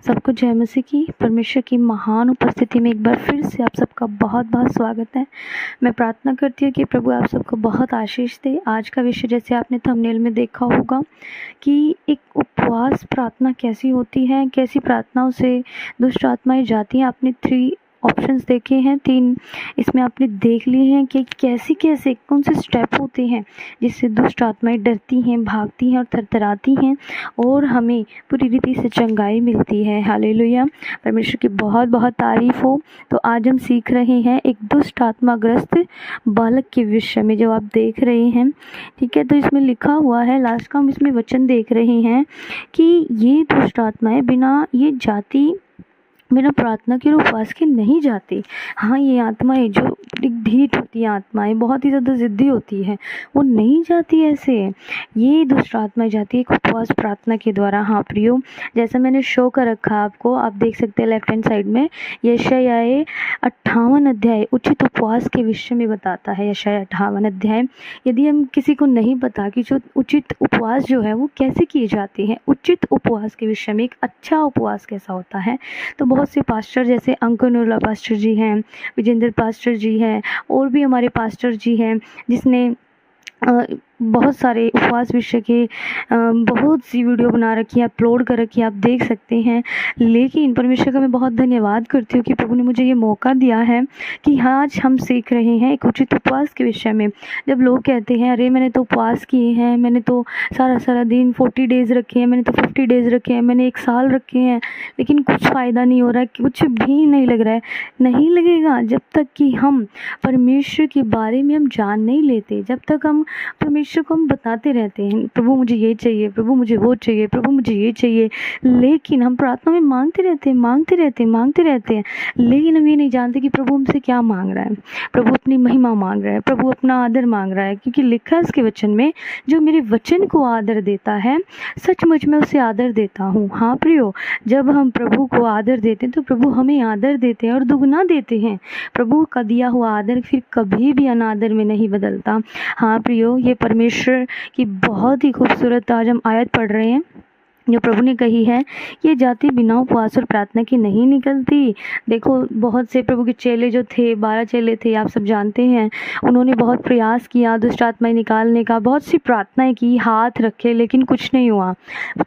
सबको जय मसीह की। परमेश्वर की महान उपस्थिति में एक बार फिर से आप सबका बहुत बहुत स्वागत है। मैं प्रार्थना करती हूँ कि प्रभु आप सबको बहुत आशीष दे। आज का विषय जैसे आपने थंबनेल में देखा होगा कि एक उपवास प्रार्थना कैसी होती है, कैसी प्रार्थनाओं से दुष्ट आत्माएं जाती हैं। आपने 3 ऑप्शंस देखे हैं, 3 इसमें आपने देख लिए हैं कि कैसे कैसे कौन से स्टेप होते हैं जिससे दुष्ट आत्माएं डरती हैं, भागती हैं और थरथराती हैं और हमें पूरी रीति से चंगाई मिलती है। हालेलुया, परमेश्वर की बहुत बहुत तारीफ हो। तो आज हम सीख रहे हैं एक दुष्ट आत्माग्रस्त बालक के विषय में जो आप देख रहे हैं। ठीक है, तो इसमें लिखा हुआ है, लास्ट का हम इसमें वचन देख रहे हैं कि ये दुष्ट आत्माएं बिना प्रार्थना के और उपवास के नहीं जाती। हाँ, ये आत्माएं जो ढीठ होती हैं, आत्माएं बहुत ही ज़्यादा ज़िद्दी होती है, वो नहीं जाती ऐसे। ये दुष्ट आत्माएं जाती है एक उपवास प्रार्थना के द्वारा। हाँ प्रियो, जैसा मैंने शो कर रखा आपको, आप देख सकते हैं लेफ्ट हैंड साइड में यशायाह 58 अध्याय उचित उपवास के विषय में बताता है। यशायाह 58 अध्याय, यदि हम किसी को नहीं पता कि जो उचित उपवास जो है वो कैसे किए जाते हैं, उचित उपवास के विषय में एक अच्छा उपवास कैसा होता है, तो बहुत से पास्टर जैसे अंकनुल्ला पास्टर जी हैं, विजेंद्र पास्टर जी हैं, और भी हमारे पास्टर जी हैं जिसने बहुत सारे उपवास विषय के बहुत सी वीडियो बना रखी है, अपलोड कर रखी है, आप देख सकते हैं। लेकिन परमेश्वर का मैं बहुत धन्यवाद करती हूँ कि प्रभु ने मुझे ये मौका दिया है कि आज हम सीख रहे हैं एक उचित उपवास के विषय में। जब लोग कहते हैं अरे मैंने तो उपवास किए हैं, मैंने तो सारा दिन 40 डेज़ रखे हैं, मैंने तो 50 डेज़ रखे हैं, मैंने 1 साल रखे हैं, लेकिन कुछ फ़ायदा नहीं हो रहा है, कुछ भी नहीं लग रहा है। नहीं लगेगा जब तक कि हम परमेश्वर के बारे में हम जान नहीं लेते, जब तक हम परमेश्वर को हम बताते रहते हैं प्रभु मुझे ये चाहिए, प्रभु मुझे वो चाहिए, प्रभु मुझे ये चाहिए, लेकिन हम प्रार्थना में मांगते रहते हैं, लेकिन हम ये नहीं जानते कि प्रभु हमसे क्या मांग रहा है। प्रभु अपनी महिमा मांग रहा है, प्रभु अपना आदर मांग रहा है, क्योंकि लिखा है उसके वचन में, जो मेरे वचन को आदर देता है सचमुच में उसे आदर देता हूँ। हाँ प्रियो, जब हम प्रभु को आदर देते हैं तो प्रभु हमें आदर देते हैं और दुगना देते हैं। प्रभु का दिया हुआ आदर फिर कभी भी अनादर में नहीं बदलता। हाँ प्रियो, ये परमेश्वर की बहुत ही खूबसूरत आज हम आयत पढ़ रहे हैं जो प्रभु ने कही है, ये जाति बिना उपवास और प्रार्थना की नहीं निकलती। देखो, बहुत से प्रभु के चेले जो थे, 12 चेले थे, आप सब जानते हैं, उन्होंने बहुत प्रयास किया दुष्ट आत्माएं निकालने का, बहुत सी प्रार्थनाएं की, हाथ रखे, लेकिन कुछ नहीं हुआ।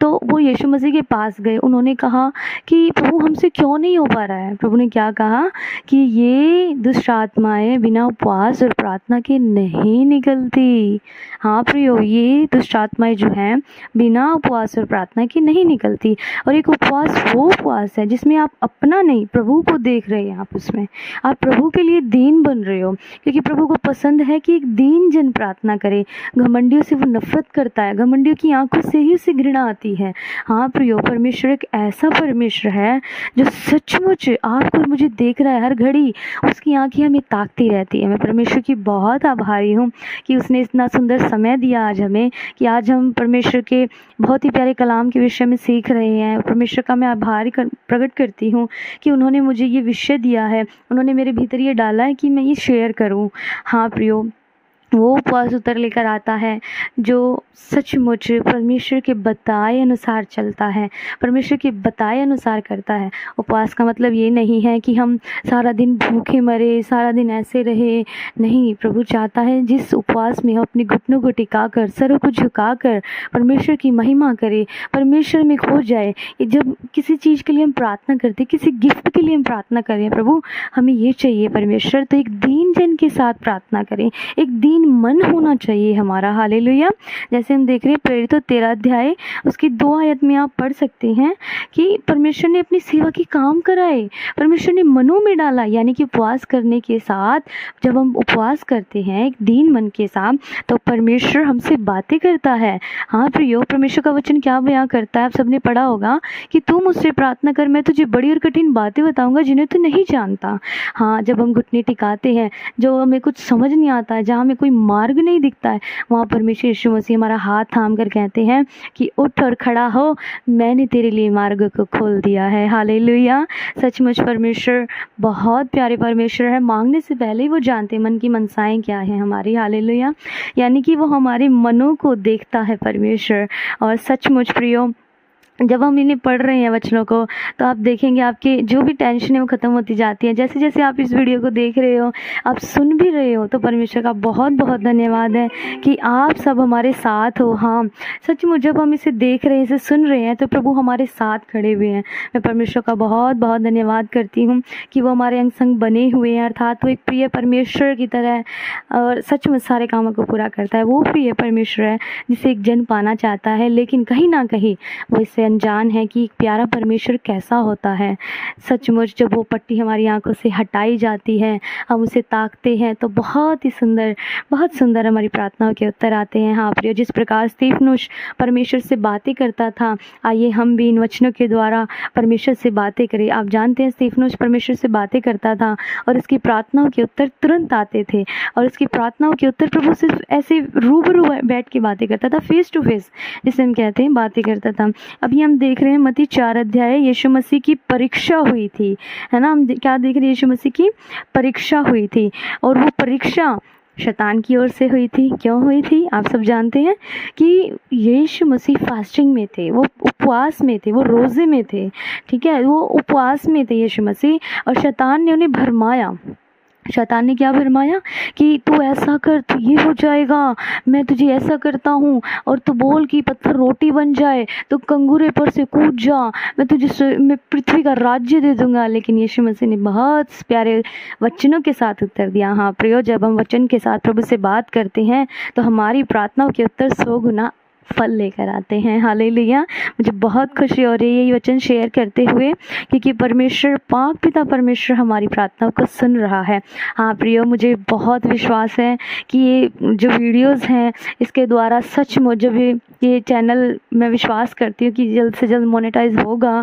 तो वो यीशु मसीह के पास गए, उन्होंने कहा कि प्रभु हमसे क्यों नहीं हो पा रहा है। प्रभु ने क्या कहा कि ये दुष्ट आत्माएं बिना उपवास और प्रार्थना के नहीं निकलती। हाँ प्रियो, ये दुष्ट आत्माएं जो हैं बिना उपवास और प्रार्थना की नहीं निकलती। और एक उपवास वो उपवास है जिसमें आप अपना नहीं, प्रभु को देख रहे हैं, आप उसमें आप प्रभु के लिए दीन बन रहे हो, क्योंकि प्रभु को पसंद है कि एक दीन जन प्रार्थना करे। घमंडियों से वो नफरत करता है, घमंडियों की आंखों से ही उसे घृणा आती है। हाँ प्रियो, परमेश्वर एक ऐसा परमेश्वर है जो सचमुच आपको मुझे देख रहा है हर घड़ी, उसकी आंखें हमें ताकती रहती है। मैं परमेश्वर की बहुत आभारी हूँ कि उसने इतना सुंदर समय दिया आज हमें, कि आज हम परमेश्वर के बहुत ही प्यारे कलाम के विषय में सीख रहे हैं। परमेश्वर का मैं आभार प्रकट करती हूँ कि उन्होंने मुझे ये विषय दिया है, उन्होंने मेरे भीतर ये डाला है कि मैं ये शेयर करूँ। हाँ प्रियो, वो उपवास उत्तर लेकर आता है जो सचमुच परमेश्वर के बताए अनुसार चलता है, परमेश्वर के बताए अनुसार करता है। उपवास का मतलब ये नहीं है कि हम सारा दिन भूखे मरे, सारा दिन ऐसे रहे। नहीं, प्रभु चाहता है जिस उपवास में हम अपने घुटनों को टिकाकर, सरों को झुकाकर परमेश्वर की महिमा करें, परमेश्वर में खो जाए। जब किसी चीज़ के लिए हम प्रार्थना करते, किसी गिफ्ट के लिए हम प्रार्थना करें, प्रभु हमें ये चाहिए परमेश्वर, तो एक दीन जन के साथ प्रार्थना करें, एक दीन मन होना चाहिए हमारा। हालेलुया। जैसे हम देख रहे हैं प्रेरितों 13 अध्याय उसकी 2 आयत में आप पढ़ सकते हैं कि परमेश्वर ने अपनी सेवा की काम कराए, परमेश्वर ने मनों में डाला। यानी कि उपवास करने के साथ, जब हम उपवास करते हैं एक दीन मन के साथ, तो परमेश्वर हमसे बातें करता है। हाँ प्रियो, परमेश्वर का वचन क्या बयां करता है, आप सबने पढ़ा होगा कि तू मुझसे प्रार्थना कर, मैं तुझे बड़ी और कठिन बातें बताऊंगा जिन्हें तू नहीं जानता। हाँ, जब हम घुटने टिकाते हैं, जो हमें कुछ समझ नहीं आता है, जहाँ हमें कोई मार्ग नहीं दिखता है, वहाँ परमेश्वर यीशु मसीह हमारा हाथ थाम कर कहते हैं कि उठ और खड़ा हो, मैंने तेरे लिए मार्ग को खोल दिया है। हालेलुया। सचमुच परमेश्वर बहुत प्यारे परमेश्वर है। मांगने से पहले ही वो जानते मन की मनसाएं क्या है हमारी। हालेलुया। यानी कि वो हमारे मनों को देखता है परमेश्वर। और सचमुच प्रियो, जब हम इन्हें पढ़ रहे हैं वचनों को, तो आप देखेंगे आपके जो भी टेंशन है वो ख़त्म होती जाती है। जैसे जैसे आप इस वीडियो को देख रहे हो, आप सुन भी रहे हो, तो परमेश्वर का बहुत बहुत धन्यवाद है कि आप सब हमारे साथ हो। हाँ, सचमुच जब हम इसे देख रहे हैं, इसे सुन रहे हैं, तो प्रभु हमारे साथ खड़े हुए हैं। मैं परमेश्वर का बहुत बहुत धन्यवाद करती हूँ कि वो हमारे अंग संग बने हुए हैं, अर्थात वो एक प्रिय परमेश्वर की तरह है और सचमुच सारे कामों को पूरा करता है। वो प्रिय परमेश्वर है जिसे एक जन पाना चाहता है, लेकिन कहीं ना कहीं वो इससे अनजान है कि एक प्यारा परमेश्वर कैसा होता है। सचमुच जब वो पट्टी हमारी आंखों से हटाई जाती है, हम उसे ताकते हैं, तो बहुत ही सुंदर, बहुत सुंदर हमारी प्रार्थनाओं के उत्तर आते हैं। हाँ प्रिय, जिस प्रकार स्तिफनुस परमेश्वर से बातें करता था, आइए हम भी इन वचनों के द्वारा परमेश्वर से बातें करें। आप जानते हैं स्तिफनुस परमेश्वर से बातें करता था और उसकी प्रार्थनाओं के उत्तर तुरंत आते थे, और उसकी प्रार्थनाओं के उत्तर प्रभु सिर्फ ऐसे रूबरू बैठ के बातें करता था, फेस टू फेस जिसे हम कहते हैं, बातें करता था। अभी हम देख रहे हैं मत्ती 4 अध्याय, यीशु मसीह की परीक्षा हुई थी, है ना। हम क्या देख रहे हैं, यीशु मसीह की परीक्षा हुई थी, और वो परीक्षा शैतान की ओर से हुई थी। क्यों हुई थी? आप सब जानते हैं कि यीशु मसीह फास्टिंग में थे, वो उपवास में थे, वो रोज़े में थे, ठीक है, वो उपवास में थे यीशु मसीह, और शैतान ने उन्हें भरमाया। शैतान ने क्या भरमाया कि तू ऐसा कर, तो ये हो जाएगा, मैं तुझे ऐसा करता हूँ, और तू बोल कि पत्थर रोटी बन जाए, तो कंगूरे पर से कूद जा, मैं पृथ्वी का राज्य दे दूंगा। लेकिन यीशु मसीह ने बहुत प्यारे वचनों के साथ उत्तर दिया। हाँ प्रियो, जब हम वचन के साथ प्रभु से बात करते हैं, तो हमारी प्रार्थनाओं के उत्तर 100 गुना फल लेकर आते हैं। हालेलुया। मुझे बहुत खुशी हो रही है ये वचन शेयर करते हुए, क्योंकि परमेश्वर, पाक पिता परमेश्वर हमारी प्रार्थनाओं को सुन रहा है। हाँ प्रियो, मुझे बहुत विश्वास है कि ये जो वीडियोस हैं, इसके द्वारा सचमुच जब ये चैनल, मैं विश्वास करती हूँ कि जल्द से जल्द मोनेटाइज होगा,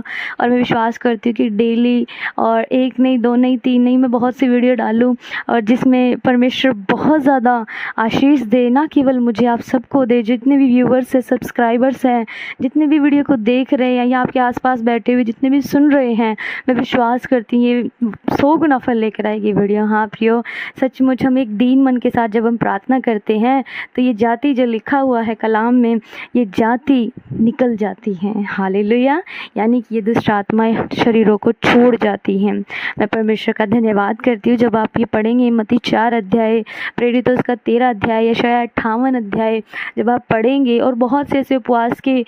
और मैं विश्वास करती हूँ कि डेली, और 1 नहीं 2 नहीं 3 नहीं, मैं बहुत सी वीडियो डालूँ, और जिसमें परमेश्वर बहुत ज़्यादा आशीष दे, ना केवल मुझे, आप सबको दे, जितने भी व्यूवर्स हैं, सब्सक्राइबर्स हैं, जितने भी वीडियो को देख रहे हैं, या आपके आसपास बैठे हुए जितने भी सुन रहे हैं, मैं विश्वास करती हूँ ये 100 गुना फल लेकर आएगी वीडियो। हाँ प्रियो, सचमुच हम एक दीन मन के साथ जब हम प्रार्थना करते हैं, तो ये जाति जो लिखा हुआ है कलाम में, ये जाति निकल जाती हैं। हालेलुया। यानी कि ये दुष्ट आत्माएं शरीरों को छोड़ जाती हैं। मैं परमेश्वर का धन्यवाद करती हूँ। जब आप ये पढ़ेंगे मत्ती 4 अध्याय, प्रेरितों का 13 अध्याय, यशायाह 58 अध्याय जब आप पढ़ेंगे, और बहुत से ऐसे उपवास के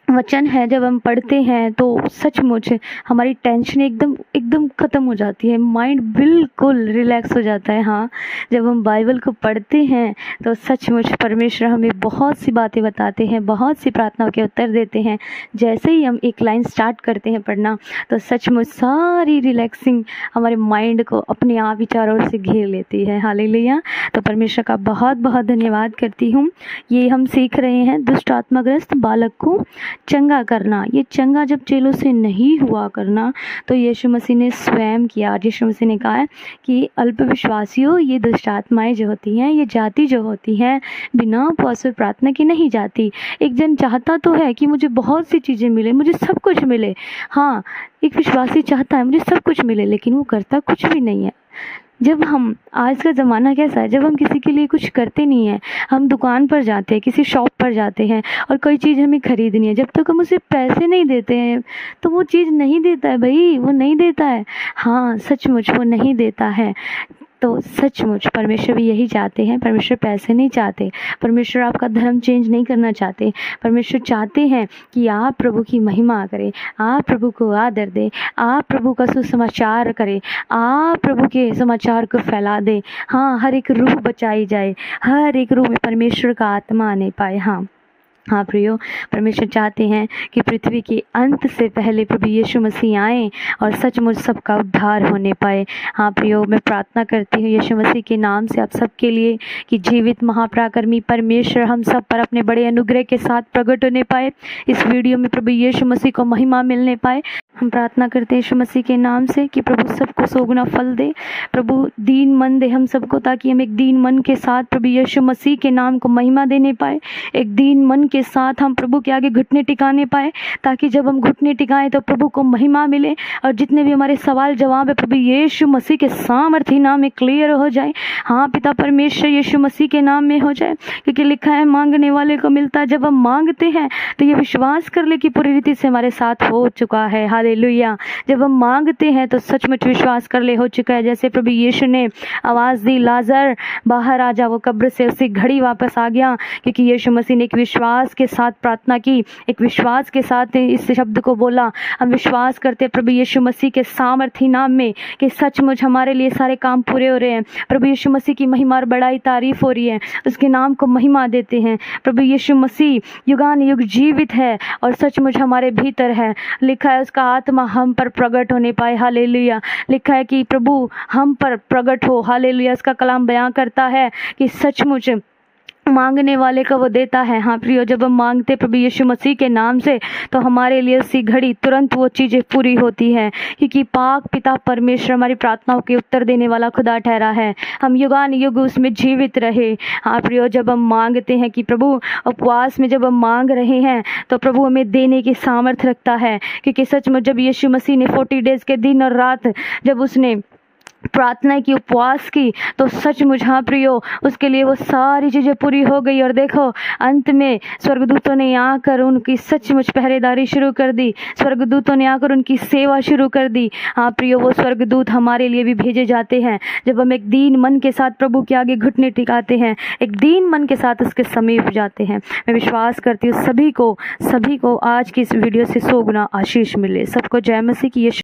वचन है, जब हम पढ़ते हैं, तो सचमुच हमारी टेंशन एकदम एकदम ख़त्म हो जाती है, माइंड बिल्कुल रिलैक्स हो जाता है। हाँ, जब हम बाइबल को पढ़ते हैं, तो सचमुच परमेश्वर हमें बहुत सी बातें बताते हैं, बहुत सी प्रार्थनाओं के उत्तर देते हैं। जैसे ही हम एक लाइन स्टार्ट करते हैं पढ़ना, तो सचमुच सारी रिलैक्सिंग हमारे माइंड को अपने आप ही चारों ओर से घेर लेती है। हालेलुया। तो परमेश्वर का बहुत बहुत धन्यवाद करती हूँ। ये हम सीख रहे हैं दुष्ट आत्माग्रस्त बालक को चंगा करना। ये चंगा जब चेलों से नहीं हुआ करना, तो यीशु मसीह ने स्वयं किया। यीशु मसीह ने कहा कि अल्पविश्वासियों, ये दुष्ट आत्माएं जो होती हैं, ये जाति जो होती है, बिना उपवास और प्रार्थना की नहीं जाती। एक जन चाहता तो है कि मुझे बहुत सी चीज़ें मिले, मुझे सब कुछ मिले। हाँ, एक विश्वासी चाहता है मुझे सब कुछ मिले, लेकिन वो करता कुछ भी नहीं है। जब हम, आज का ज़माना कैसा है, जब हम किसी के लिए कुछ करते नहीं हैं, हम दुकान पर जाते हैं, किसी शॉप पर जाते हैं, और कोई चीज़ हमें ख़रीदनी है, जब तक हम उसे पैसे नहीं देते हैं, तो वो चीज़ नहीं देता है भाई, वो नहीं देता है। हाँ, सचमुच वो नहीं देता है। तो सचमुच परमेश्वर भी यही चाहते हैं। परमेश्वर पैसे नहीं चाहते, परमेश्वर आपका धर्म चेंज नहीं करना चाहते। परमेश्वर चाहते हैं कि आप प्रभु की महिमा करें, आप प्रभु को आदर दें, आप प्रभु का सुसमाचार करें, आप प्रभु के समाचार को फैला दें। हाँ, हर एक रूह बचाई जाए, हर एक रूह में परमेश्वर का आत्मा आने पाए। हाँ प्रियो, परमेश्वर चाहते हैं कि पृथ्वी के अंत से पहले प्रभु यीशु मसीह आए और सचमुच सबका उद्धार होने पाए। हाँ प्रियो, मैं प्रार्थना करती हूँ यीशु मसीह के नाम से आप सबके लिए कि जीवित महापराक्रमी परमेश्वर हम सब पर अपने बड़े अनुग्रह के साथ प्रकट होने पाए। इस वीडियो में प्रभु यीशु मसीह को महिमा मिलने पाए। हम प्रार्थना करते हैं यीशु मसीह के नाम से कि प्रभु सबको सौगुना फल दे, प्रभु दीन मन दे हम सबको, ताकि हम एक दीन मन के साथ प्रभु यीशु मसीह के नाम को महिमा देने पाए। एक दीन मन के साथ हम प्रभु के आगे घुटने टिकाने पाए, ताकि जब हम घुटने टिकाएं तो प्रभु को महिमा मिले, और जितने भी हमारे सवाल जवाब है प्रभु यीशु मसीह के सामर्थी नाम में क्लियर हो जाए। हाँ पिता परमेश्वर, यीशु मसीह के नाम में हो जाए, क्योंकि लिखा है मांगने वाले को मिलता है। जब हम मांगते हैं तो ये विश्वास कर ले कि पूरी रीति से हमारे साथ हो चुका है। हालेलुया। जब हम मांगते हैं तो सचमुच विश्वास कर ले हो चुका है। जैसे प्रभु यीशु ने आवाज़ दी लाजर बाहर आ जा, वो कब्र से उसी घड़ी वापस आ गया, क्योंकि यीशु मसीह ने एक विश्वास के साथ प्रार्थना की, एक विश्वास के साथ इस शब्द को बोला। हम विश्वास करते प्रभु यीशु मसीह के सामर्थी नाम में कि सचमुच हमारे लिए सारे काम पूरे हो रहे हैं। प्रभु यीशु मसीह की महिमा और बड़ाई तारीफ हो रही है, उसके नाम को महिमा देते हैं। प्रभु यीशु मसीह युगान युग जीवित है और सचमुच हमारे भीतर है। लिखा है उसका आत्मा हम पर प्रकट होने पाए। हालेलुया। लिखा है कि प्रभु हम पर प्रकट हो। हालेलुया। इसका कलाम बयां करता है कि सचमुच मांगने वाले को वो देता है। हाँ प्रियो, जब हम मांगते प्रभु यीशु मसीह के नाम से तो हमारे लिए उसी घड़ी तुरंत वो चीज़ें पूरी होती हैं, क्योंकि पाक पिता परमेश्वर हमारी प्रार्थनाओं के उत्तर देने वाला खुदा ठहरा है। हम युगान युग उसमें जीवित रहे। हाँ प्रियो, जब हम मांगते हैं कि प्रभु उपवास में जब हम मांग रहे हैं तो प्रभु हमें देने की सामर्थ रखता है, क्योंकि सचमुच जब यीशु मसीह ने 40 डेज़ के दिन और रात जब उसने प्रार्थना की, उपवास की, तो सचमुच हाँ प्रियो उसके लिए वो सारी चीज़ें पूरी हो गई। और देखो अंत में स्वर्गदूतों ने आकर उनकी सचमुच पहरेदारी शुरू कर दी, स्वर्गदूतों ने आकर उनकी सेवा शुरू कर दी। हाँ प्रियो, वो स्वर्गदूत हमारे लिए भी भेजे जाते हैं जब हम एक दीन मन के साथ प्रभु के आगे घुटने टिकाते हैं, एक दीन मन के साथ उसके समीप जाते हैं। मैं विश्वास करती हूँ सभी को आज की इस वीडियो से 100 गुना आशीष मिले। सबको जय मसीह की।